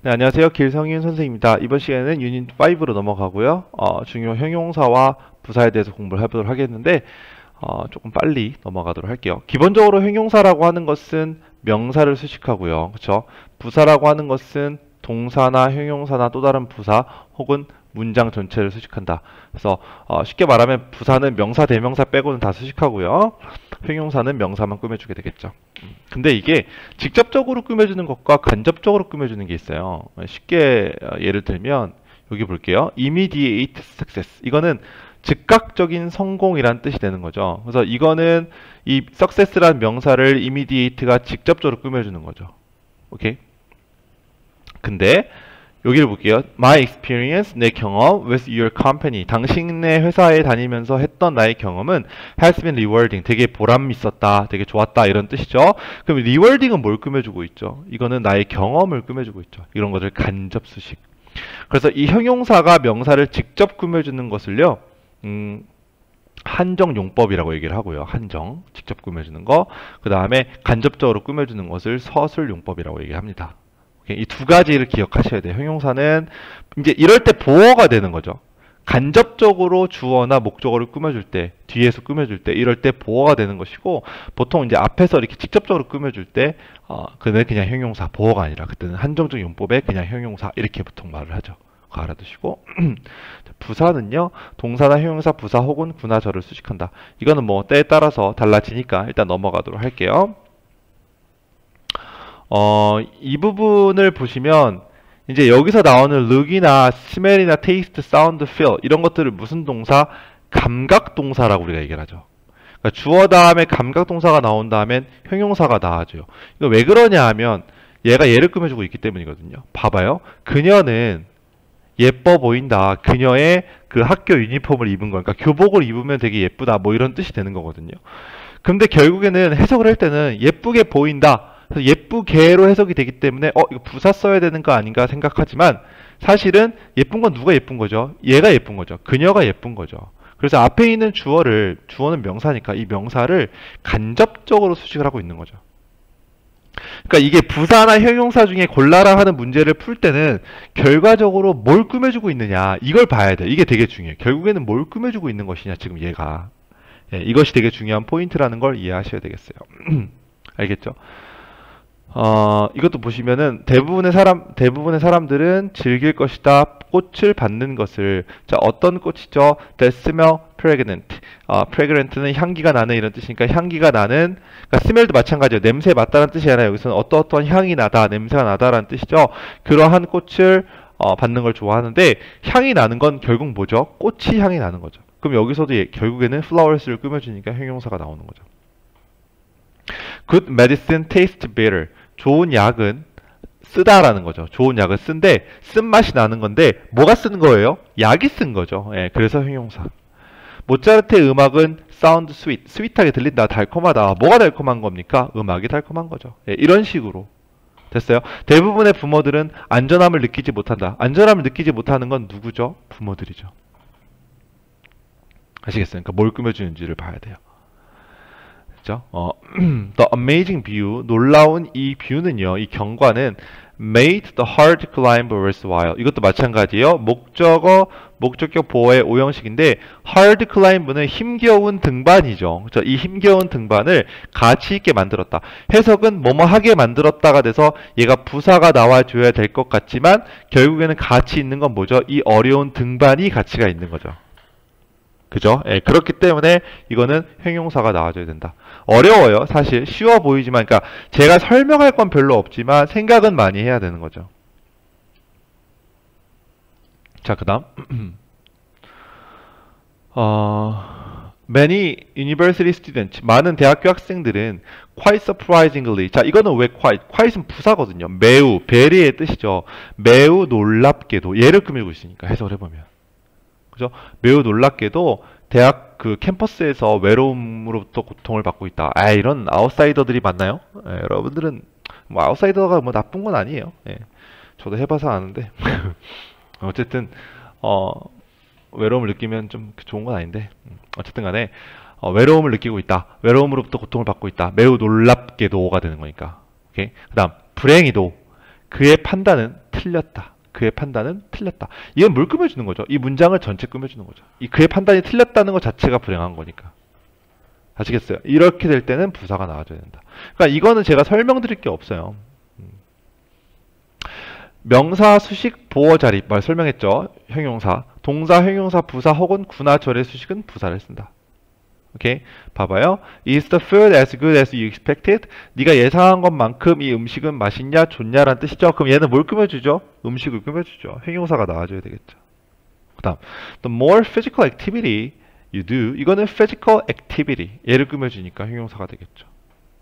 네, 안녕하세요. 길성윤 선생님입니다. 이번 시간에는 유닛 5로 넘어가고요. 중요 형용사와 부사에 대해서 공부를 해보도록 하겠는데 조금 빨리 넘어가도록 할게요. 기본적으로 형용사라고 하는 것은 명사를 수식하고요. 그렇죠? 부사라고 하는 것은 동사나 형용사나 또 다른 부사 혹은 문장 전체를 수식한다. 그래서 쉽게 말하면 부사는 명사, 대명사 빼고는 다 수식하고요. 형용사는 명사만 꾸며주게 되겠죠. 근데 이게 직접적으로 꾸며주는 것과 간접적으로 꾸며주는 게 있어요. 쉽게 예를 들면 여기 볼게요. Immediate success. 이거는 즉각적인 성공이란 뜻이 되는 거죠. 그래서 이거는 이 success라는 명사를 immediate가 직접적으로 꾸며주는 거죠. 오케이? 근데 여기를 볼게요. My experience, 내 경험 with your company. 당신네 회사에 다니면서 했던 나의 경험은 has been rewarding. 되게 보람 있었다. 되게 좋았다. 이런 뜻이죠. 그럼 rewarding은 뭘 꾸며주고 있죠? 이거는 나의 경험을 꾸며주고 있죠. 이런 것을 간접 수식. 그래서 이 형용사가 명사를 직접 꾸며주는 것을요. 한정 용법이라고 얘기를 하고요. 한정. 직접 꾸며주는 거. 그 다음에 간접적으로 꾸며주는 것을 서술 용법이라고 얘기합니다. 이 두 가지를 기억하셔야 돼요. 형용사는 이제 이럴 때 보어가 되는 거죠. 간접적으로 주어나 목적어를 꾸며줄 때, 뒤에서 꾸며줄 때, 이럴 때 보어가 되는 것이고, 보통 이제 앞에서 이렇게 직접적으로 꾸며줄 때, 그는 그냥 형용사, 보어가 아니라, 그때는 한정적 용법에 그냥 형용사, 이렇게 보통 말을 하죠. 그거 알아두시고. 부사는요, 동사나 형용사, 부사 혹은 구나 절을 수식한다. 이거는 뭐 때에 따라서 달라지니까 일단 넘어가도록 할게요. 이 부분을 보시면 이제 여기서 나오는 look이나 smell이나 taste, sound, feel 이런 것들을 무슨 동사? 감각 동사라고 우리가 얘기를 하죠. 그러니까 주어 다음에 감각 동사가 나온 다음엔 형용사가 나와줘요. 이거 왜 그러냐 하면 얘가 얘를 꾸며주고 있기 때문이거든요. 봐봐요. 그녀는 예뻐 보인다. 그녀의 그 학교 유니폼을 입은 거. 그러니까 교복을 입으면 되게 예쁘다. 뭐 이런 뜻이 되는 거거든요. 근데 결국에는 해석을 할 때는 예쁘게 보인다. 그래서 예쁘게로 해석이 되기 때문에 이거 부사 써야 되는 거 아닌가 생각하지만 사실은 예쁜 건 누가 예쁜 거죠? 얘가 예쁜 거죠. 그녀가 예쁜 거죠. 그래서 앞에 있는 주어는 명사니까 이 명사를 간접적으로 수식을 하고 있는 거죠. 그러니까 이게 부사나 형용사 중에 골라라 하는 문제를 풀 때는 결과적으로 뭘 꾸며주고 있느냐 이걸 봐야 돼요. 이게 되게 중요해요. 결국에는 뭘 꾸며주고 있는 것이냐 지금 얘가. 이것이 되게 중요한 포인트라는 걸 이해하셔야 되겠어요. 알겠죠? 이것도 보시면은 대부분의 사람들은 즐길 것이다. 꽃을 받는 것을. 자, 어떤 꽃이죠? The smell fragrant. fragrant는 향기가 나는 이런 뜻이니까 향기가 나는, 그러니까 smell도 마찬가지예요. 냄새에 맞다는 뜻이 아니라 여기서는 어떠어떠한 향이 나다, 냄새가 나다라는 뜻이죠. 그러한 꽃을 받는 걸 좋아하는데 향이 나는 건 결국 뭐죠? 꽃이 향이 나는 거죠. 그럼 여기서도 결국에는 flowers를 꾸며주니까 형용사가 나오는 거죠. Good medicine tastes bitter. 좋은 약은 쓰다라는 거죠. 좋은 약은 쓴데 쓴맛이 나는 건데 뭐가 쓴 거예요? 약이 쓴 거죠. 그래서 형용사. 모차르트의 음악은 sound sweet. 스윗하게 들린다. 달콤하다. 뭐가 달콤한 겁니까? 음악이 달콤한 거죠. 이런 식으로. 됐어요? 대부분의 부모들은 안전함을 느끼지 못한다. 안전함을 느끼지 못하는 건 누구죠? 부모들이죠. 아시겠어요? 그러니까 뭘 꾸며주는지를 봐야 돼요. The amazing view, 놀라운 이 뷰는요, 이 경관은 made the hard climb worthwhile. 이것도 마찬가지예요. 목적격 보어의 오형식인데 hard climb는 힘겨운 등반이죠. 그렇죠? 이 힘겨운 등반을 가치 있게 만들었다. 해석은 뭐뭐하게 만들었다가 돼서 얘가 부사가 나와줘야 될 것 같지만 결국에는 가치 있는 건 뭐죠? 이 어려운 등반이 가치가 있는 거죠. 그죠? 그렇기 때문에 이거는 형용사가 나와줘야 된다. 어려워요. 사실 쉬워 보이지만, 그러니까 제가 설명할 건 별로 없지만 생각은 많이 해야 되는 거죠. 자, 그다음 many university students, 많은 대학교 학생들은 quite surprisingly. 자, 이거는 왜 quite은 부사거든요. 매우, very의 뜻이죠. 매우 놀랍게도 얘를 꾸미고 있으니까 해석을 해보면. 그죠? 매우 놀랍게도 대학 그 캠퍼스에서 외로움으로부터 고통을 받고 있다. 이런 아웃사이더들이 많나요? 여러분들은 뭐 아웃사이더가 뭐 나쁜 건 아니에요. 저도 해봐서 아는데 어쨌든 외로움을 느끼면 좀 좋은 건 아닌데 어쨌든 간에 외로움을 느끼고 있다. 외로움으로부터 고통을 받고 있다. 매우 놀랍게도가 되는 거니까. 오케이? 그다음 불행히도 그의 판단은 틀렸다. 그의 판단은 틀렸다. 이건 뭘 꾸며주는 거죠? 이 문장을 전체 꾸며주는 거죠. 이 그의 판단이 틀렸다는 것 자체가 불행한 거니까. 아시겠어요? 이렇게 될 때는 부사가 나와줘야 된다. 그러니까 이거는 제가 설명드릴 게 없어요. 명사, 수식, 보어, 자리 말 설명했죠. 형용사, 동사, 형용사, 부사 혹은 구나 절의 수식은 부사를 쓴다. 오케이? 봐봐요. Is the food as good as you expected? 네가 예상한 것만큼 이 음식은 맛있냐, 좋냐라는 뜻이죠. 그럼 얘는 뭘 꾸며주죠? 음식을 꾸며주죠. 형용사가 나와줘야 되겠죠. 그 다음, the more physical activity you do, 이거는 physical activity. 얘를 꾸며주니까 형용사가 되겠죠.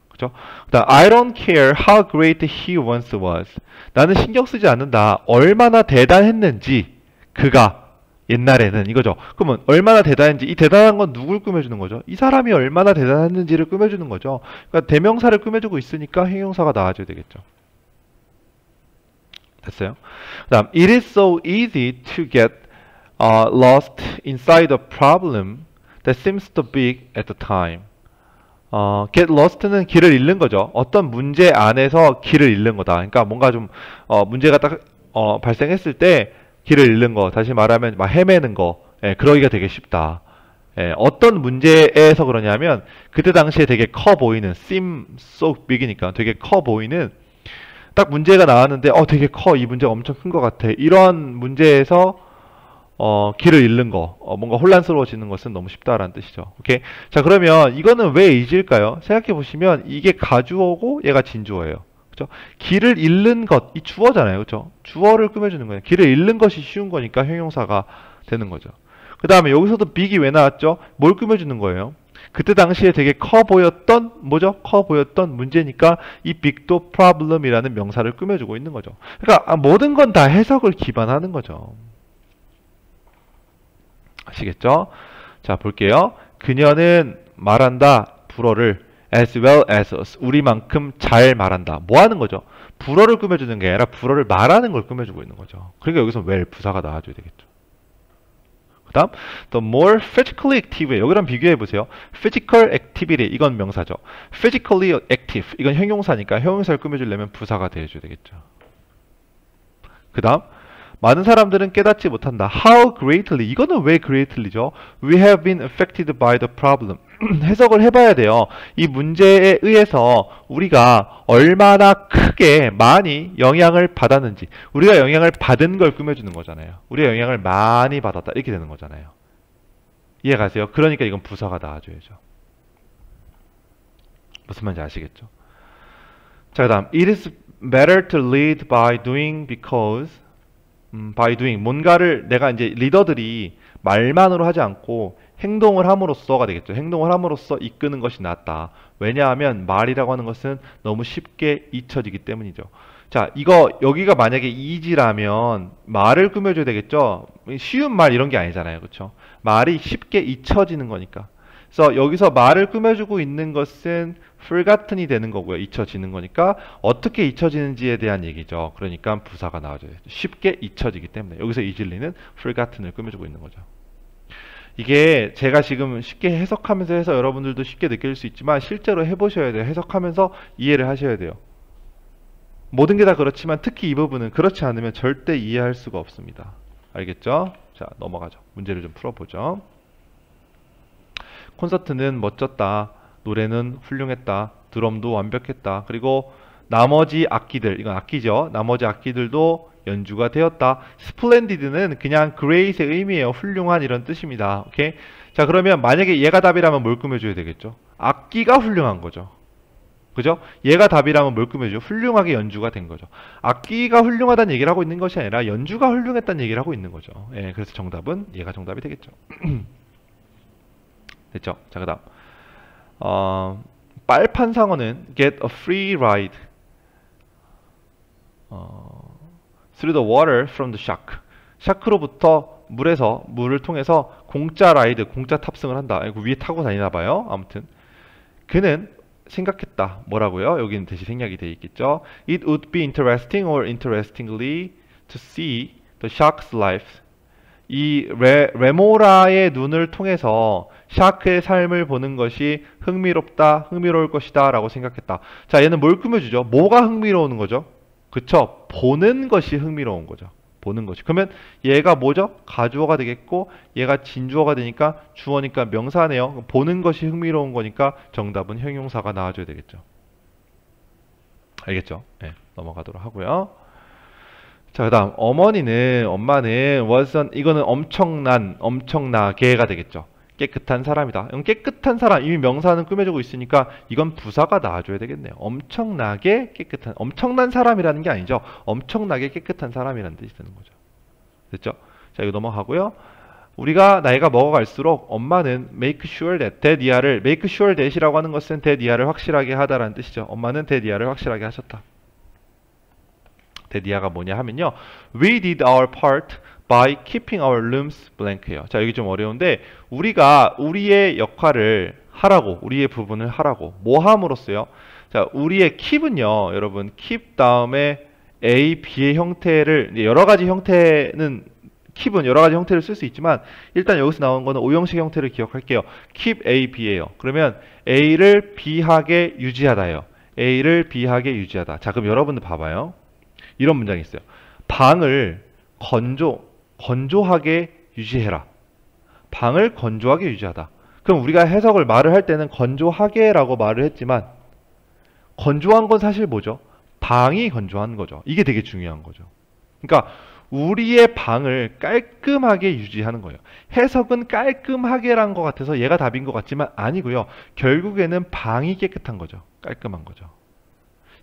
그죠? 그 다음, I don't care how great he once was. 나는 신경 쓰지 않는다. 얼마나 대단했는지 그가 옛날에는 이거죠. 그러면 얼마나 대단한지, 이 대단한 건 누굴 꾸며주는 거죠? 이 사람이 얼마나 대단했는지를 꾸며주는 거죠. 그러니까 대명사를 꾸며주고 있으니까 형용사가 나와줘야 되겠죠. 됐어요? 그 다음, it is so easy to get lost inside a problem that seems too big at the time. get lost는 길을 잃는 거죠. 어떤 문제 안에서 길을 잃는 거다. 그러니까 뭔가 좀 문제가 딱 발생했을 때 길을 잃는 거, 다시 말하면 막 헤매는 거, 그러기가 되게 쉽다. 어떤 문제에서 그러냐면 그때 당시에 되게 커 보이는 seem so big이니까 되게 커 보이는 딱 문제가 나왔는데 되게 커, 이 문제가 엄청 큰 것 같아. 이런 문제에서 길을 잃는 거, 뭔가 혼란스러워지는 것은 너무 쉽다라는 뜻이죠. 오케이? 자, 그러면 이거는 왜 이질까요? 생각해 보시면 이게 가주어고 얘가 진주어예요. 그죠? 길을 잃는 것, 이 주어잖아요. 그죠? 주어를 꾸며주는 거예요. 길을 잃는 것이 쉬운 거니까 형용사가 되는 거죠. 그 다음에 여기서도 빅이 왜 나왔죠? 뭘 꾸며주는 거예요? 그때 당시에 되게 커 보였던, 뭐죠? 커 보였던 문제니까 이 빅도 problem이라는 명사를 꾸며주고 있는 거죠. 그러니까 모든 건 다 해석을 기반하는 거죠. 아시겠죠? 자, 볼게요. 그녀는 말한다. 불어를 as well as us. 우리만큼 잘 말한다. 뭐 하는 거죠? 불어를 꾸며주는 게 아니라 불어를 말하는 걸 꾸며주고 있는 거죠. 그러니까 여기서 well, 부사가 나와줘야 되겠죠. 그 다음, the more physically active. 여기랑 비교해 보세요. physical activity. 이건 명사죠. physically active. 이건 형용사니까 형용사를 꾸며주려면 부사가 되어줘야 되겠죠. 그 다음, 많은 사람들은 깨닫지 못한다. How greatly. 이거는 왜 greatly죠? We have been affected by the problem. 해석을 해봐야 돼요. 이 문제에 의해서 우리가 얼마나 크게 많이 영향을 받았는지, 우리가 영향을 받은 걸 꾸며주는 거잖아요. 우리가 영향을 많이 받았다 이렇게 되는 거잖아요. 이해가세요? 그러니까 이건 부사가 나와줘야죠. 무슨 말인지 아시겠죠? 자, 그 다음 It is better to lead by doing because by doing. 뭔가를 내가 이제 리더들이 말만으로 하지 않고 행동을 함으로써가 되겠죠. 행동을 함으로써 이끄는 것이 낫다. 왜냐하면 말이라고 하는 것은 너무 쉽게 잊혀지기 때문이죠. 자, 이거 여기가 만약에 easy라면 말을 꾸며줘야 되겠죠. 쉬운 말 이런 게 아니잖아요. 그렇죠? 말이 쉽게 잊혀지는 거니까. 그래서 여기서 말을 꾸며주고 있는 것은 forgotten이 되는 거고요. 잊혀지는 거니까 어떻게 잊혀지는지에 대한 얘기죠. 그러니까 부사가 나와줘요. 쉽게 잊혀지기 때문에 여기서 easily forgotten을 꾸며주고 있는 거죠. 이게 제가 지금 쉽게 해석하면서 해서 여러분들도 쉽게 느낄 수 있지만 실제로 해보셔야 돼요. 해석하면서 이해를 하셔야 돼요. 모든 게 다 그렇지만 특히 이 부분은 그렇지 않으면 절대 이해할 수가 없습니다. 알겠죠? 자, 넘어가죠. 문제를 좀 풀어보죠. 콘서트는 멋졌다. 노래는 훌륭했다. 드럼도 완벽했다. 그리고 나머지 악기들, 이건 악기죠. 나머지 악기들도 연주가 되었다. 스플렌디드는 그냥 great의 의미예요. 훌륭한 이런 뜻입니다. 오케이? 자, 그러면 만약에 얘가 답이라면 뭘 꾸며줘야 되겠죠? 악기가 훌륭한 거죠. 그죠? 얘가 답이라면 뭘 꾸며줘? 훌륭하게 연주가 된 거죠. 악기가 훌륭하다는 얘기를 하고 있는 것이 아니라 연주가 훌륭했다는 얘기를 하고 있는 거죠. 예, 그래서 정답은 얘가 정답이 되겠죠. 됐죠? 자, 그 다음 빨판 상어는 get a free ride through the water from the shark. 샤크로부터 물을 통해서 공짜 라이드, 공짜 탑승을 한다. 위에 타고 다니나 봐요. 아무튼 그는 생각했다. 뭐라고요? 여기는 대시 생략이 되어 있겠죠. It would be interesting or interestingly to see the shark's life. 이 레모라의 눈을 통해서 샤크의 삶을 보는 것이 흥미롭다, 흥미로울 것이다 라고 생각했다. 자, 얘는 뭘 꾸며주죠? 뭐가 흥미로운 거죠? 그쵸? 보는 것이 흥미로운 거죠. 보는 것이. 그러면 얘가 뭐죠? 가주어가 되겠고 얘가 진주어가 되니까 주어니까 명사네요. 보는 것이 흥미로운 거니까 정답은 형용사가 나와줘야 되겠죠. 알겠죠? 네, 넘어가도록 하고요. 자, 그다음 엄마는 이거는 엄청나게가 되겠죠. 깨끗한 사람이다. 이건 깨끗한 사람, 이미 명사는 꾸며주고 있으니까 이건 부사가 나와줘야 되겠네요. 엄청난 사람이라는 게 아니죠. 엄청나게 깨끗한 사람이라는 뜻이 되는 거죠. 됐죠? 자, 이거 넘어가고요. 우리가 나이가 먹어갈수록 엄마는 make sure that이라고 하는 것은 that이를 확실하게 하다라는 뜻이죠. 엄마는 that이를 확실하게 하셨다. that이가 뭐냐 하면요. We did our part by keeping our rooms blank예요. 자, 여기 좀 어려운데 우리가 우리의 역할을 하라고, 우리의 부분을 하라고 뭐 함으로써요? 자, 우리의 keep은요. 여러분, keep 다음에 A, B의 형태를 여러 가지 형태는 keep은 여러 가지 형태를 쓸 수 있지만 일단 여기서 나온 거는 오형식 형태를 기억할게요. keep A, B예요. 그러면 A를 B하게 유지하다예요. A를 B하게 유지하다. 자, 그럼 여러분들 봐봐요. 이런 문장이 있어요. 방을 건조하게 유지해라. 방을 건조하게 유지하다. 그럼 우리가 말을 할 때는 건조하게라고 말을 했지만 건조한 건 사실 뭐죠? 방이 건조한 거죠. 이게 되게 중요한 거죠. 그러니까 우리의 방을 깔끔하게 유지하는 거예요. 해석은 깔끔하게란 것 같아서 얘가 답인 것 같지만 아니고요. 결국에는 방이 깨끗한 거죠. 깔끔한 거죠.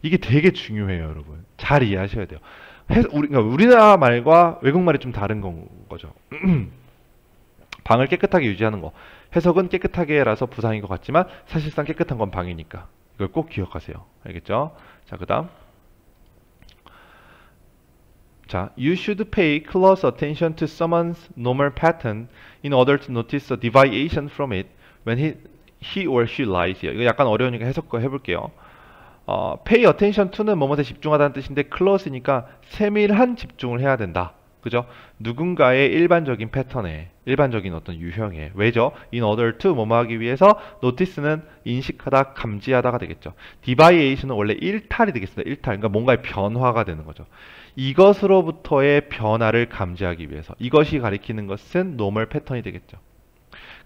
이게 되게 중요해요, 여러분. 잘 이해하셔야 돼요. 그러니까 우리나라 말과 외국말이 좀 다른 거죠. 방을 깨끗하게 유지하는 거. 해석은 깨끗하게라서 부사인 것 같지만 사실상 깨끗한 건 방이니까. 이걸 꼭 기억하세요. 알겠죠? 자, 그 다음. 자, you should pay close attention to someone's normal pattern in order to notice a deviation from it when he or she lies. 이거 약간 어려우니까 해석 해볼게요. pay attention to는 뭐뭐에 집중하다는 뜻인데 close니까 세밀한 집중을 해야 된다. 그죠? 누군가의 일반적인 패턴에, 일반적인 어떤 유형에. 왜죠? in order to 뭐뭐 하기 위해서 notice는 인식하다, 감지하다가 되겠죠. deviation은 원래 일탈이 되겠습니다. 일탈. 그러니까 뭔가의 변화가 되는 거죠. 이것으로부터의 변화를 감지하기 위해서. 이것이 가리키는 것은 normal 패턴이 되겠죠.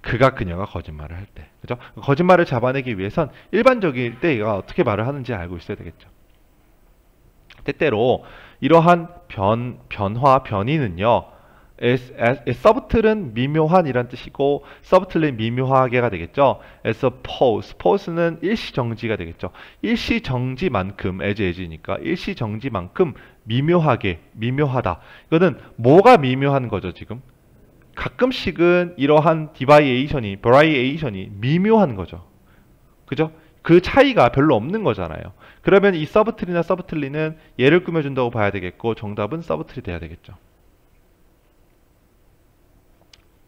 그녀가 거짓말을 할 때. 그죠? 거짓말을 잡아내기 위해선 일반적일 때 얘가 어떻게 말을 하는지 알고 있어야 되겠죠. 때때로 이러한 변이는요. subtle은 미묘한 이란 뜻이고 subtle은 미묘하게가 되겠죠. suppose는 일시정지가 되겠죠. 일시정지만큼 as니까 일시정지만큼 미묘하게, 미묘하다. 이거는 뭐가 미묘한 거죠, 지금? 가끔씩은 이러한 variation이 미묘한 거죠. 그죠? 그 차이가 별로 없는 거잖아요. 그러면 이 subtle이나 subtle는 얘를 꾸며준다고 봐야 되겠고 정답은 subtle이 돼야 되겠죠.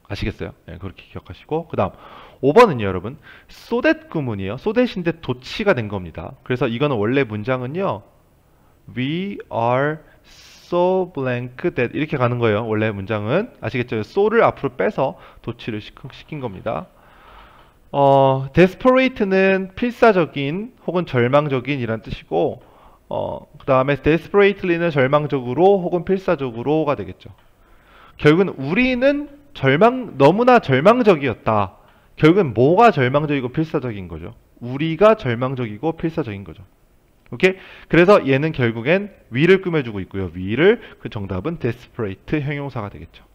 아시겠어요? 네, 그렇게 기억하시고 그 다음 5번은요 여러분 so that 구문이에요. so that인데 도치가 된 겁니다. 그래서 이거는 원래 문장은요 We are so blank that 이렇게 가는 거예요. 원래 문장은 아시겠죠? so를 앞으로 빼서 도치를 시킨 겁니다. desperate는 필사적인 혹은 절망적인 이란 뜻이고 그 다음에 desperately는 절망적으로 혹은 필사적으로가 되겠죠. 결국은 우리는 너무나 절망적이었다. 결국은 뭐가 절망적이고 필사적인 거죠? 우리가 절망적이고 필사적인 거죠. 오케이? 그래서 얘는 결국엔 위를 꾸며주고 있고요. 위를 그 정답은 desperate 형용사가 되겠죠.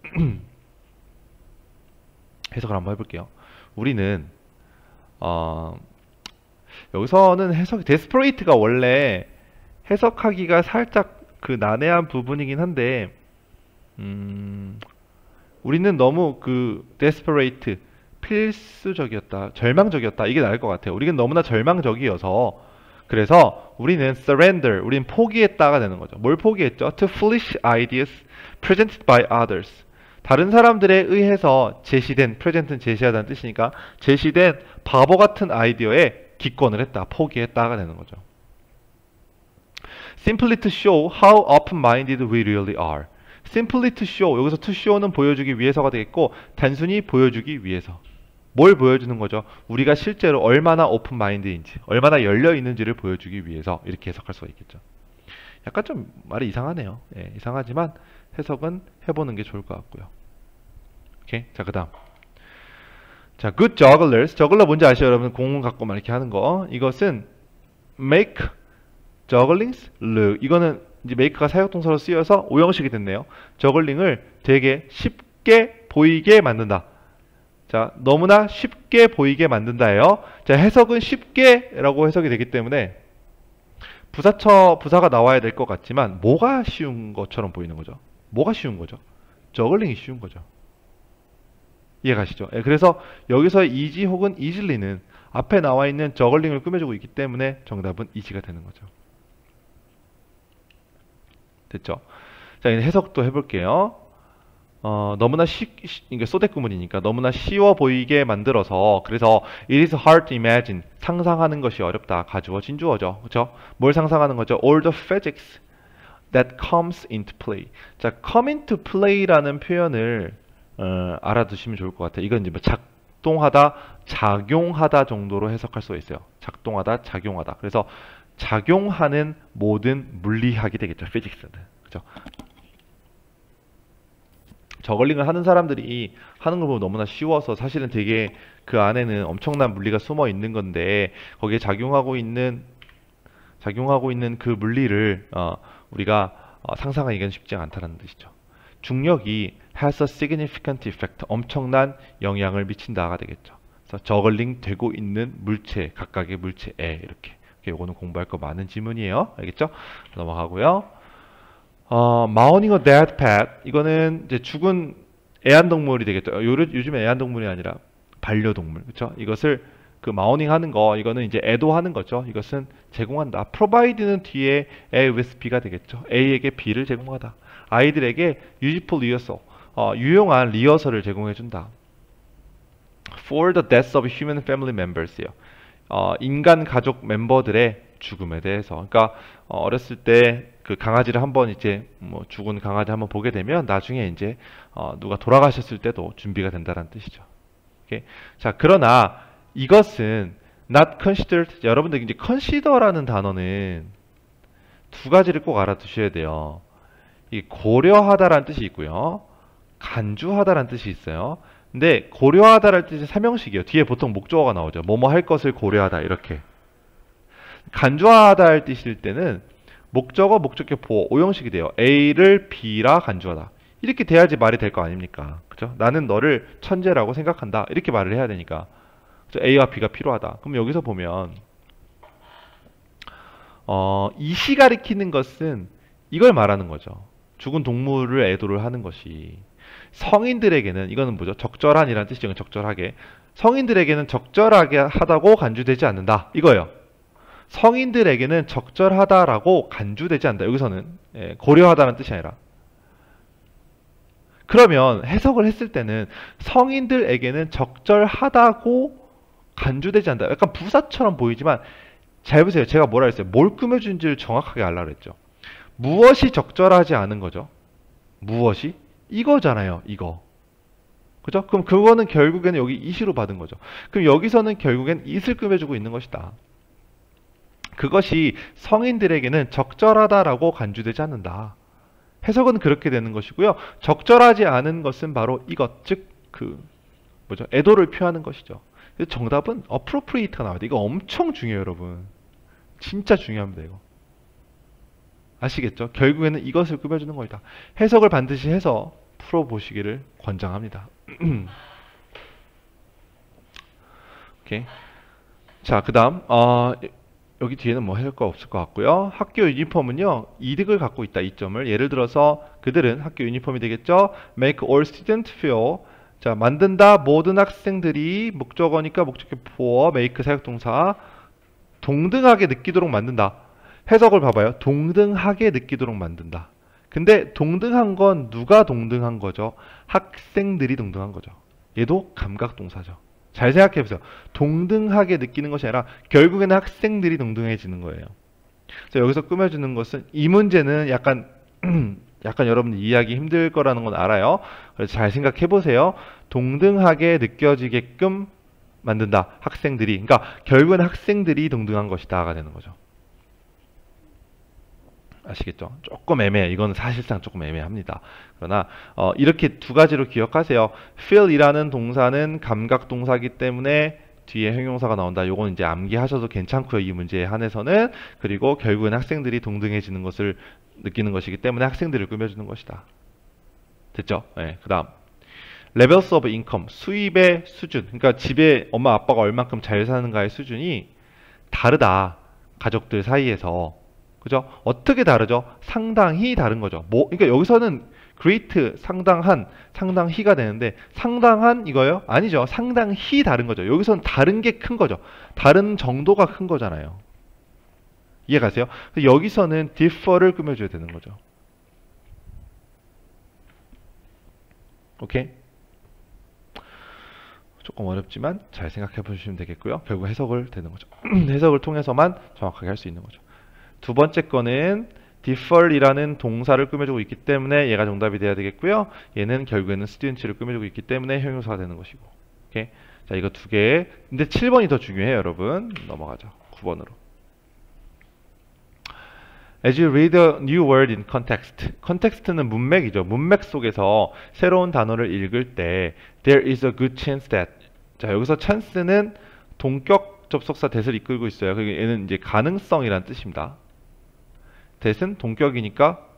해석을 한번 해볼게요. 우리는 여기서는 desperate가 원래 해석하기가 살짝 그 난해한 부분이긴 한데 우리는 너무 desperate 필수적이었다, 절망적이었다 이게 나을 것 같아요. 우리는 너무나 절망적이어서 그래서 우리는 surrender, 우리는 포기했다가 되는 거죠. 뭘 포기했죠? To foolish ideas presented by others. 다른 사람들에 의해서 제시된, present는 제시하다는 뜻이니까 제시된 바보 같은 아이디어에 기권을 했다, 포기했다가 되는 거죠. Simply to show how open-minded we really are. Simply to show, 여기서 to show는 보여주기 위해서가 되겠고 단순히 보여주기 위해서. 뭘 보여주는 거죠? 우리가 실제로 얼마나 오픈마인드인지, 얼마나 열려 있는지를 보여주기 위해서 이렇게 해석할 수가 있겠죠. 약간 좀 말이 이상하네요. 예, 이상하지만 해석은 해보는 게 좋을 것 같고요. 오케이. 자, 그 다음. 자, good jugglers. 저글러 뭔지 아시죠? 여러분, 공을 갖고만 이렇게 하는 거. 이것은 make jugglings look. 이거는 이제 make가 사역동사로 쓰여서 오형식이 됐네요. 저글링을 되게 쉽게 보이게 만든다. 자, 너무나 쉽게 보이게 만든다예요. 자, 해석은 쉽게라고 해석이 되기 때문에 부사가 나와야 될 것 같지만 뭐가 쉬운 것처럼 보이는 거죠? 뭐가 쉬운 거죠? 저글링이 쉬운 거죠. 이해가시죠? 예, 그래서 여기서 easy 혹은 easily는 앞에 나와 있는 저글링을 꾸며주고 있기 때문에 정답은 easy가 되는 거죠. 됐죠? 자, 이제 해석도 해볼게요. 너무나 이게 소댓 구문이니까 너무나 쉬워 보이게 만들어서 그래서 it is hard to imagine 상상하는 것이 어렵다. 가주어 진주어죠. 그렇죠? 뭘 상상하는 거죠? All the physics that comes into play. 자, come into play라는 표현을 알아두시면 좋을 것 같아요. 이건 이제 뭐 작동하다, 작용하다 정도로 해석할 수가 있어요. 작동하다, 작용하다. 그래서 작용하는 모든 물리학이 되겠죠. 피직스는. 그렇죠? 저글링을 하는 사람들이 하는 걸 보면 너무나 쉬워서 사실은 되게 그 안에는 엄청난 물리가 숨어 있는 건데 거기에 작용하고 있는 그 물리를 우리가 상상하기는 쉽지 않다는 뜻이죠. 중력이 has a significant effect. 엄청난 영향을 미친다가 되겠죠. 그래서 저글링 되고 있는 물체, 각각의 물체에 이렇게. 요거는 공부할 거 많은 지문이에요. 알겠죠? 넘어가고요. Mounting a dead pet. 이거는 이제 죽은 애완동물이 되겠죠. 요즘 애완동물이 아니라 반려동물. 그렇죠? 이것을 그 마우닝 하는 거, 이거는 이제 애도하는 거죠. 이것은 제공한다. provide는 뒤에 A with B가 되겠죠. A에게 B를 제공하다. 아이들에게 useful 리허설, 유용한 리허설을 제공해준다. For the deaths of human family members요. 인간 가족 멤버들의 죽음에 대해서. 그러니까 어렸을 때 그 강아지를 한번 이제 뭐 죽은 강아지 한번 보게 되면 나중에 이제 누가 돌아가셨을 때도 준비가 된다는 뜻이죠. 오케이? 자, 그러나 이것은 not considered. 여러분들 이제 consider라는 단어는 두 가지를 꼭 알아두셔야 돼요. 이 고려하다라는 뜻이 있고요. 간주하다라는 뜻이 있어요. 근데 고려하다라는 뜻이 삼형식이에요. 뒤에 보통 목적어가 나오죠. 뭐뭐 할 것을 고려하다 이렇게. 간주하다 할 뜻일 때는 목적어, 목적격, 보어, 오형식이 돼요. A를 B라 간주하다. 이렇게 돼야지 말이 될 거 아닙니까? 그죠? 나는 너를 천재라고 생각한다. 이렇게 말을 해야 되니까. 그죠? A와 B가 필요하다. 그럼 여기서 보면 이시 가리키는 것은 이걸 말하는 거죠. 죽은 동물을 애도를 하는 것이 성인들에게는 이거는 뭐죠? 적절한이라는 뜻이죠. 적절하게. 성인들에게는 적절하게 하다고 간주되지 않는다. 이거예요. 성인들에게는 적절하다라고 간주되지 않는다. 여기서는 고려하다는 뜻이 아니라. 그러면 해석을 했을 때는 성인들에게는 적절하다고 간주되지 않는다. 약간 부사처럼 보이지만 잘 보세요. 제가 뭐라 했어요? 뭘 꾸며준지를 정확하게 알라 그랬죠. 무엇이 적절하지 않은 거죠? 무엇이? 이거잖아요. 이거. 그죠? 그럼 그거는 결국에는 여기 it으로 받은 거죠. 그럼 여기서는 결국엔 it을 꾸며주고 있는 것이다. 그것이 성인들에게는 적절하다라고 간주되지 않는다. 해석은 그렇게 되는 것이고요. 적절하지 않은 것은 바로 이것, 즉 애도를 표하는 것이죠. 정답은 appropriate가 나와야 돼. 이거 엄청 중요해요, 여러분. 진짜 중요합니다, 이거. 아시겠죠? 결국에는 이것을 꾸며주는 것이다. 해석을 반드시 해서 풀어보시기를 권장합니다. 오케이. 자, 그 다음 여기 뒤에는 뭐 할 거 없을 것 같고요. 학교 유니폼은요, 이득을 갖고 있다. 이점을. 예를 들어서 그들은 학교 유니폼이 되겠죠. Make all students feel. 자, 만든다. 모든 학생들이 목적어니까 목적격 for, make 사역동사. 동등하게 느끼도록 만든다. 해석을 봐봐요. 동등하게 느끼도록 만든다. 근데 동등한 건 누가 동등한 거죠? 학생들이 동등한 거죠. 얘도 감각동사죠. 잘 생각해보세요. 동등하게 느끼는 것이 아니라 결국에는 학생들이 동등해지는 거예요. 그래서 여기서 꾸며주는 것은 이 문제는 약간 여러분들 이해하기 힘들 거라는 건 알아요. 그래서 잘 생각해보세요. 동등하게 느껴지게끔 만든다. 학생들이. 그러니까 결국은 학생들이 동등한 것이다가 되는 거죠. 아시겠죠? 조금 애매해. 이거는 사실상 조금 애매합니다. 그러나 이렇게 두 가지로 기억하세요. feel이라는 동사는 감각 동사이기 때문에 뒤에 형용사가 나온다. 요건 이제 암기하셔도 괜찮고요. 이 문제에 한해서는. 그리고 결국엔 학생들이 동등해지는 것을 느끼는 것이기 때문에 학생들을 꾸며주는 것이다. 됐죠? 네, 그 다음 levels of income, 수입의 수준. 그러니까 집에 엄마 아빠가 얼만큼 잘 사는가의 수준이 다르다. 가족들 사이에서. 그죠? 어떻게 다르죠? 상당히 다른 거죠. 그러니까 여기서는 great, 상당한, 상당히가 되는데 상당한 이거요? 아니죠. 상당히 다른 거죠. 여기서는 다른 게 큰 거죠. 다른 정도가 큰 거잖아요. 이해가세요? 여기서는 differ를 꾸며줘야 되는 거죠. 오케이? 조금 어렵지만 잘 생각해 보시면 되겠고요. 결국 해석을 되는 거죠. 해석을 통해서만 정확하게 할 수 있는 거죠. 두 번째 거는 differ이라는 동사를 꾸며주고 있기 때문에 얘가 정답이 돼야 되겠고요. 얘는 결국에는 student를 꾸며주고 있기 때문에 형용사가 되는 것이고. 오케이? 자, 이거 두 개. 근데 7번이 더 중요해요, 여러분. 넘어가죠. 9번으로. As you read a new word in context. context는 문맥이죠. 문맥 속에서 새로운 단어를 읽을 때 there is a good chance that. 자, 여기서 chance는 동격 접속사 that을 이끌고 있어요. 그리고 얘는 이제 가능성이란 뜻입니다. that은 동격이니까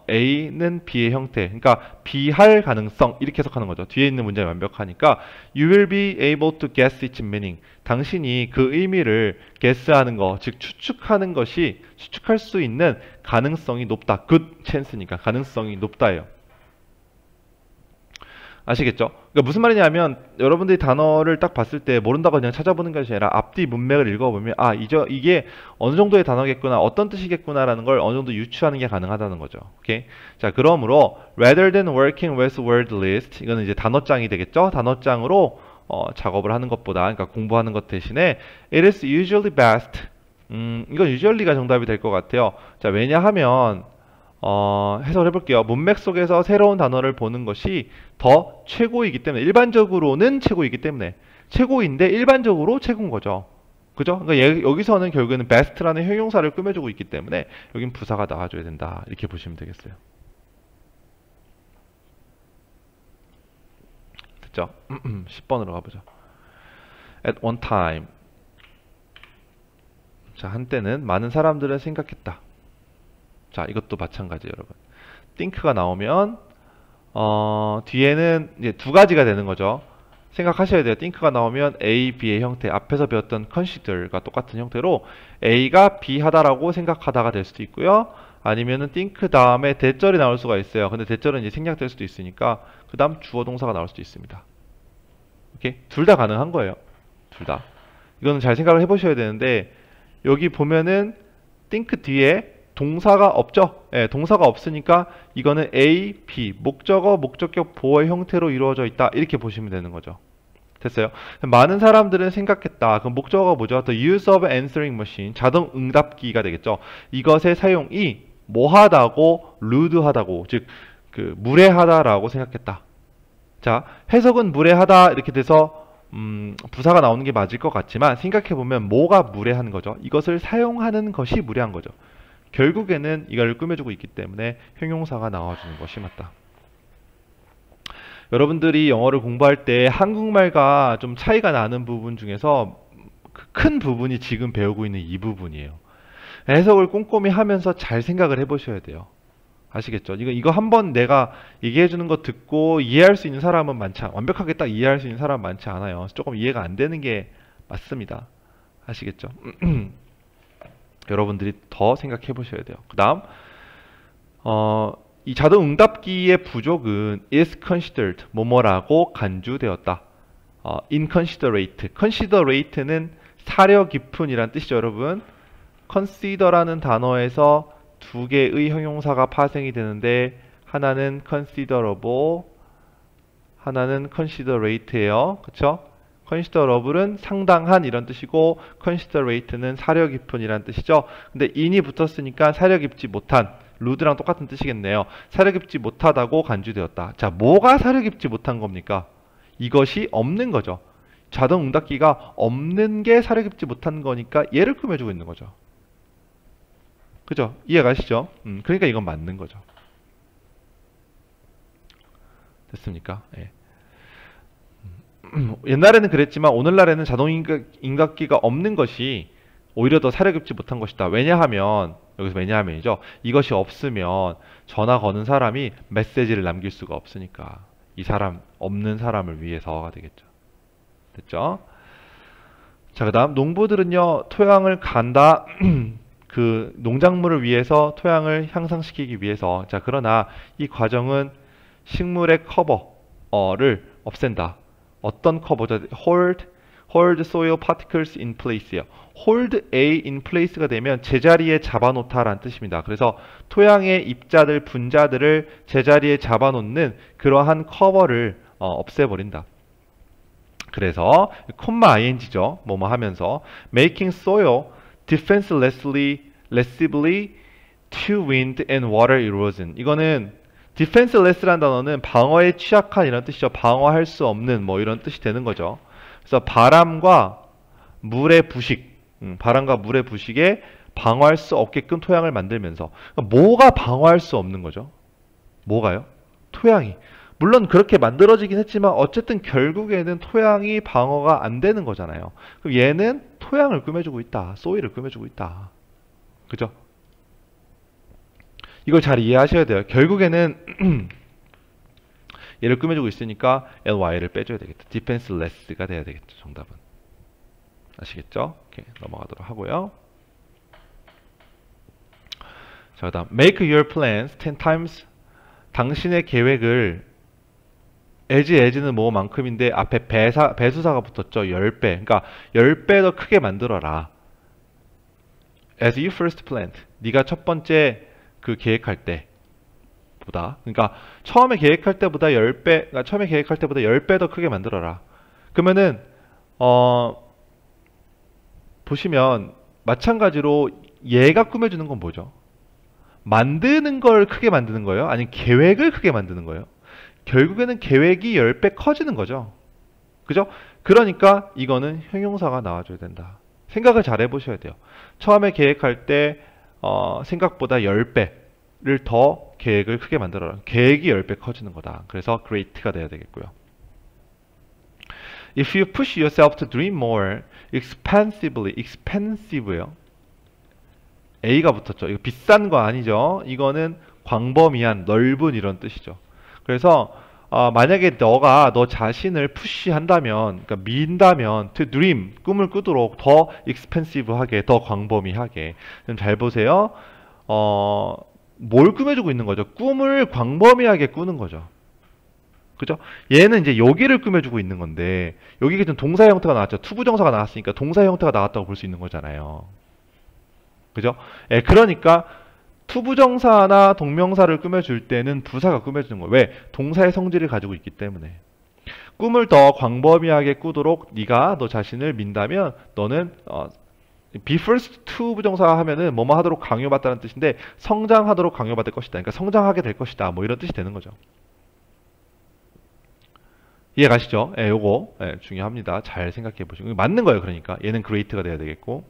A는 B의 형태, 그러니까 B할 가능성 이렇게 해석하는 거죠. 뒤에 있는 문장이 완벽하니까 You will be able to guess its meaning. 당신이 그 의미를 guess하는 거, 즉 추측할 수 있는 가능성이 높다. Good chance니까 가능성이 높다예요. 아시겠죠? 그러니까 무슨 말이냐면 여러분들이 단어를 딱 봤을 때 모른다고 그냥 찾아보는 것이 아니라 앞뒤 문맥을 읽어보면 아 이게 어느 정도의 단어겠구나, 어떤 뜻이겠구나 라는 걸 어느 정도 유추하는 게 가능하다는 거죠. 오케이? 자, 그러므로 rather than working with word list, 이거는 이제 단어장이 되겠죠? 단어장으로 작업을 하는 것보다, 그러니까 공부하는 것 대신에 it is usually best. 이건 usually가 정답이 될 것 같아요. 자, 왜냐하면 해석을 해볼게요. 문맥 속에서 새로운 단어를 보는 것이 더 최고이기 때문에, 일반적으로는 최고이기 때문에, 최고인데 일반적으로 최고인 거죠. 그죠? 그러니까 여기서는 결국에는 best라는 형용사를 꾸며주고 있기 때문에 여긴 부사가 나와줘야 된다. 이렇게 보시면 되겠어요. 됐죠? 10번으로 가보죠. At one time. 자, 한때는 많은 사람들은 생각했다. 자, 이것도 마찬가지 여러분. think가 나오면 뒤에는 이제 두 가지가 되는 거죠. 생각하셔야 돼요. think가 나오면 A, B의 형태, 앞에서 배웠던 consider가 똑같은 형태로 A가 B 하다라고 생각하다가 될 수도 있고요. 아니면은 think 다음에 대절이 나올 수가 있어요. 근데 대절은 이제 생략될 수도 있으니까 그 다음 주어 동사가 나올 수도 있습니다. 오케이? 둘 다 가능한 거예요. 둘 다. 이거는 잘 생각을 해보셔야 되는데 여기 보면은 think 뒤에 동사가 없죠? 예, 동사가 없으니까 이거는 A, B, 목적어, 목적격 보어의 형태로 이루어져 있다. 이렇게 보시면 되는 거죠. 됐어요? 많은 사람들은 생각했다. 그럼 목적어가 뭐죠? The use of answering machine, 자동 응답기가 되겠죠. 이것의 사용이 뭐하다고, rude하다고, 즉 무례하다라고 생각했다. 자, 해석은 무례하다 이렇게 돼서 부사가 나오는 게 맞을 것 같지만 생각해보면 뭐가 무례한 거죠? 이것을 사용하는 것이 무례한 거죠. 결국에는 이걸 꾸며주고 있기 때문에 형용사가 나와주는 것이 맞다. 여러분들이 영어를 공부할 때 한국말과 좀 차이가 나는 부분 중에서 큰 부분이 지금 배우고 있는 이 부분이에요. 해석을 꼼꼼히 하면서 잘 생각을 해보셔야 돼요. 아시겠죠? 이거 한번 내가 얘기해 주는 거 듣고 이해할 수 있는 사람은 완벽하게 딱 이해할 수 있는 사람은 많지 않아요. 조금 이해가 안 되는 게 맞습니다. 아시겠죠? 여러분들이 더 생각해 보셔야 돼요. 그 다음 이 자동 응답기의 부족은 is considered, 뭐뭐라고 간주되었다. inconsiderate, considerate는 사려 깊은이란 뜻이죠. 여러분, consider라는 단어에서 두 개의 형용사가 파생이 되는데 하나는 considerable, 하나는 considerate예요. 그쵸? considerable은 상당한 이런 뜻이고 considerate는 사려 깊은 이란 뜻이죠. 근데 in이 붙었으니까 사려 깊지 못한, rude랑 똑같은 뜻이겠네요. 사려 깊지 못하다고 간주되었다. 자, 뭐가 사려 깊지 못한 겁니까? 이것이 없는 거죠. 자동 응답기가 없는 게 사려 깊지 못한 거니까 얘를 꾸며주고 있는 거죠. 그죠? 이해가시죠? 그러니까 이건 맞는 거죠. 됐습니까? 예. 옛날에는 그랬지만 오늘날에는 자동인각기가 없는 것이 오히려 더 사려 깊지 못한 것이다. 왜냐하면 여기서 왜냐하면이죠. 이것이 없으면 전화 거는 사람이 메시지를 남길 수가 없으니까 이 사람 없는 사람을 위해서가 되겠죠. 됐죠? 자, 그다음 농부들은요 토양을 간다. 그 농작물을 위해서 토양을 향상시키기 위해서 자 그러나 이 과정은 식물의 커버를 없앤다. 어떤 커버죠? hold soil particles in place요. hold A in place가 되면 제자리에 잡아놓다라는 뜻입니다. 그래서 토양의 입자들, 분자들을 제자리에 잡아놓는 그러한 커버를 없애버린다. 그래서 콤마 ing죠. 뭐뭐 하면서 making soil defenselessly to wind and water erosion. 이거는 defenseless라는 단어는 방어에 취약한 이런 뜻이죠. 방어할 수 없는 뭐 이런 뜻이 되는 거죠. 그래서 바람과 물의 부식에 방어할 수 없게끔 토양을 만들면서 뭐가 방어할 수 없는 거죠? 뭐가요? 토양이. 물론 그렇게 만들어지긴 했지만 어쨌든 결국에는 토양이 방어가 안 되는 거잖아요. 그럼 얘는 토양을 꾸며주고 있다. 소일을 꾸며주고 있다. 그죠? 이걸 잘 이해하셔야 돼요. 결국에는 얘를 꾸며주고 있으니까 ly를 빼줘야 되겠다. defenseless가 돼야 되겠죠. 정답은. 아시겠죠? 오케이, 넘어가도록 하고요. 자, 그다음 make your plans 10 times. 당신의 계획을 as는 뭐만큼인데 앞에 배수사가 붙었죠. 10배. 그러니까 10배 더 크게 만들어라. as you first planned. 네가 첫 번째 그 계획할 때보다. 그러니까 처음에 계획할 때보다 10배 더 크게 만들어라. 그러면은 보시면 마찬가지로 얘가 꾸며주는 건 뭐죠? 만드는 걸 크게 만드는 거예요? 아니면 계획을 크게 만드는 거예요? 결국에는 계획이 10배 커지는 거죠. 그죠? 그러니까 이거는 형용사가 나와줘야 된다. 생각을 잘 해보셔야 돼요. 처음에 계획할 때 생각보다 10배를 더 계획을 크게 만들어라. 계획이 10배 커지는 거다. 그래서 great가 돼야 되겠고요. If you push yourself to dream more expensive요. A가 붙었죠. 이거 비싼 거 아니죠. 이거는 광범위한, 넓은 이런 뜻이죠. 그래서 만약에 너 자신을 푸시한다면, 그러니까 민다면 to dream, 꿈을 꾸도록 더 expensive하게, 더 광범위하게. 좀 잘 보세요. 뭘 꾸며주고 있는 거죠? 꿈을 광범위하게 꾸는 거죠. 그죠? 얘는 이제 여기를 꾸며주고 있는 건데 여기가 좀 동사 형태가 나왔죠. 투부정사가 나왔으니까 동사 형태가 나왔다고 볼 수 있는 거잖아요. 그죠? 예, 그러니까 투부정사나 동명사를 꾸며줄 때는 부사가 꾸며주는 거예요. 왜? 동사의 성질을 가지고 있기 때문에. 꿈을 더 광범위하게 꾸도록 네가 너 자신을 민다면 너는 be first to 부정사 하면은 뭐뭐 하도록 강요받다는 뜻인데 성장하도록 강요받을 것이다. 그러니까 성장하게 될 것이다. 뭐 이런 뜻이 되는 거죠. 이해 가시죠? 예, 요거 중요합니다. 잘 생각해 보시고 맞는 거예요. 그러니까 얘는 great가 돼야 되겠고.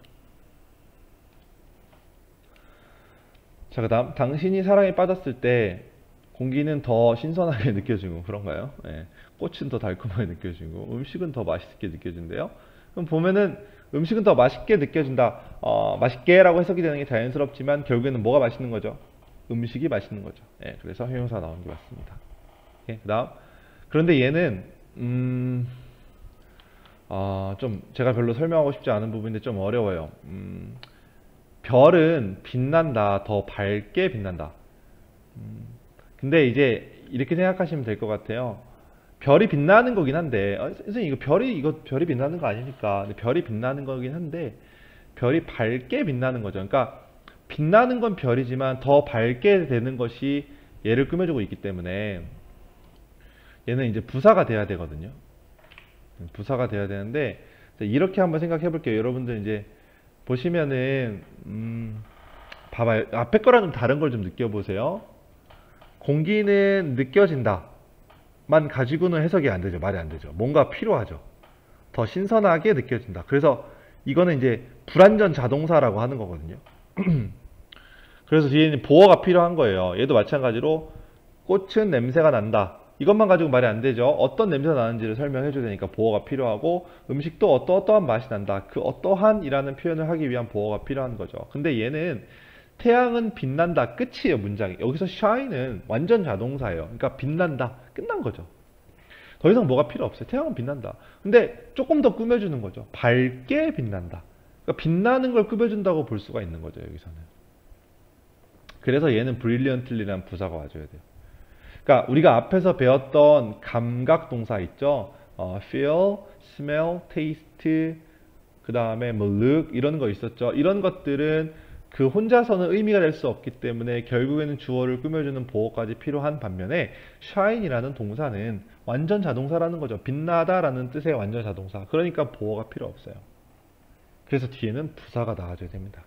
자, 그다음 당신이 사랑에 빠졌을 때 공기는 더 신선하게 느껴지고 그런가요? 예, 꽃은 더 달콤하게 느껴지고 음식은 더 맛있게 느껴진대요. 그럼 보면은 음식은 더 맛있게 느껴진다. 맛있게라고 해석이 되는 게 자연스럽지만 결국에는 뭐가 맛있는 거죠? 음식이 맛있는 거죠. 예, 그래서 형용사 나오는 게 맞습니다. 예, 그다음 그런데 얘는 좀 제가 별로 설명하고 싶지 않은 부분인데 좀 어려워요. 별은 빛난다. 더 밝게 빛난다. 근데 이제 이렇게 생각하시면 될 것 같아요. 별이 빛나는 거긴 한데 선생님 이거 별이 빛나는 거 아닙니까? 근데 별이 빛나는 거긴 한데 별이 밝게 빛나는 거죠. 그러니까 빛나는 건 별이지만 더 밝게 되는 것이 얘를 꾸며주고 있기 때문에 얘는 이제 부사가 돼야 되거든요. 부사가 돼야 되는데 이렇게 한번 생각해 볼게요. 여러분들 이제 보시면은 봐봐요. 앞에 거랑 좀 다른 걸 좀 느껴보세요. 공기는 느껴진다 만 가지고는 해석이 안 되죠. 말이 안 되죠. 뭔가 필요하죠. 더 신선하게 느껴진다. 그래서 이거는 이제 불완전 자동사라고 하는 거거든요. 그래서 뒤에는 보어가 필요한 거예요. 얘도 마찬가지로 꽃은 냄새가 난다. 이것만 가지고 말이 안 되죠. 어떤 냄새가 나는지를 설명해 줘야 되니까 보어가 필요하고, 음식도 어떠어떠한 맛이 난다. 그 어떠한이라는 표현을 하기 위한 보어가 필요한 거죠. 근데 얘는 태양은 빛난다. 끝이에요, 문장이. 여기서 shine은 완전 자동사예요. 그러니까 빛난다. 끝난 거죠. 더 이상 뭐가 필요 없어요. 태양은 빛난다. 근데 조금 더 꾸며주는 거죠. 밝게 빛난다. 그러니까 빛나는 걸 꾸며준다고 볼 수가 있는 거죠, 여기서는. 그래서 얘는 brilliantly라는 부사가 와줘야 돼요. 그러니까 우리가 앞에서 배웠던 감각 동사 있죠? feel, smell, taste, 그 다음에 뭐 look 이런 거 있었죠? 이런 것들은 그 혼자서는 의미가 될 수 없기 때문에 결국에는 주어를 꾸며주는 보어까지 필요한 반면에 shine이라는 동사는 완전 자동사라는 거죠. 빛나다라는 뜻의 완전 자동사. 그러니까 보어가 필요 없어요. 그래서 뒤에는 부사가 나와줘야 됩니다.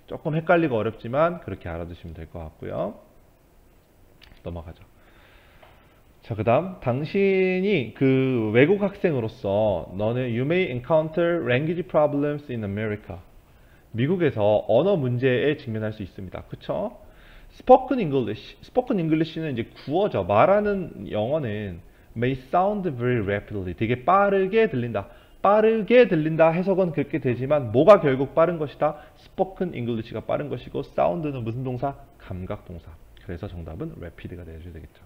조금 헷갈리고 어렵지만 그렇게 알아두시면 될 것 같고요. 넘어가죠. 자, 그 다음 당신이 그 외국 학생으로서 너는 You may encounter language problems in America. 미국에서 언어 문제에 직면할 수 있습니다. 그쵸? Spoken English. Spoken English는 이제 구어죠. 말하는 영어는 may sound very rapidly. 되게 빠르게 들린다. 빠르게 들린다 해석은 그렇게 되지만 뭐가 결국 빠른 것이다? Spoken English가 빠른 것이고 sound는 무슨 동사? 감각 동사. 그래서 정답은 rapid가 되어줘야 되겠죠.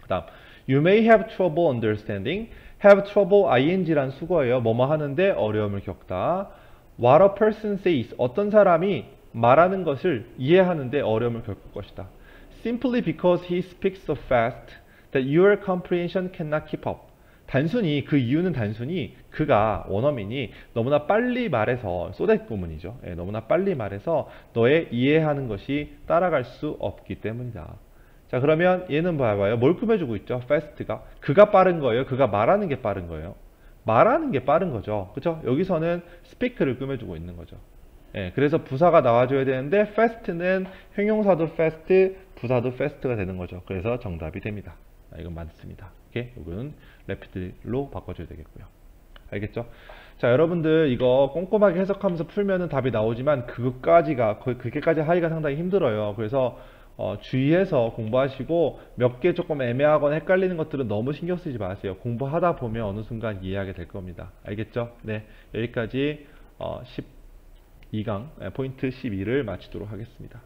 그 다음 You may have trouble understanding. have trouble ing란 수거예요. 뭐뭐 하는데 어려움을 겪다. What a person says. 어떤 사람이 말하는 것을 이해하는데 어려움을 겪을 것이다. Simply because he speaks so fast that your comprehension cannot keep up. 단순히 그 이유는 단순히 그가 원어민이 너무나 빨리 말해서 쏟아질 구문이죠. 예, 너무나 빨리 말해서 너의 이해하는 것이 따라갈 수 없기 때문이다. 자, 그러면 얘는 봐봐요. 뭘 꾸며주고 있죠? fast가. 그가 빠른 거예요? 그가 말하는 게 빠른 거예요? 말하는 게 빠른 거죠. 그쵸? 여기서는 speak를 꾸며주고 있는 거죠. 예, 그래서 부사가 나와줘야 되는데 fast는 형용사도 fast, 부사도 fast가 되는 거죠. 그래서 정답이 됩니다. 이건 맞습니다. 오케이? 이거는 rapid로 바꿔줘야 되겠고요. 알겠죠? 자, 여러분들 이거 꼼꼼하게 해석하면서 풀면은 답이 나오지만 그게까지 하기가 상당히 힘들어요. 그래서 주의해서 공부하시고 몇 개 조금 애매하거나 헷갈리는 것들은 너무 신경 쓰지 마세요. 공부하다 보면 어느 순간 이해하게 될 겁니다. 알겠죠? 네, 여기까지 12강 포인트 12를 마치도록 하겠습니다.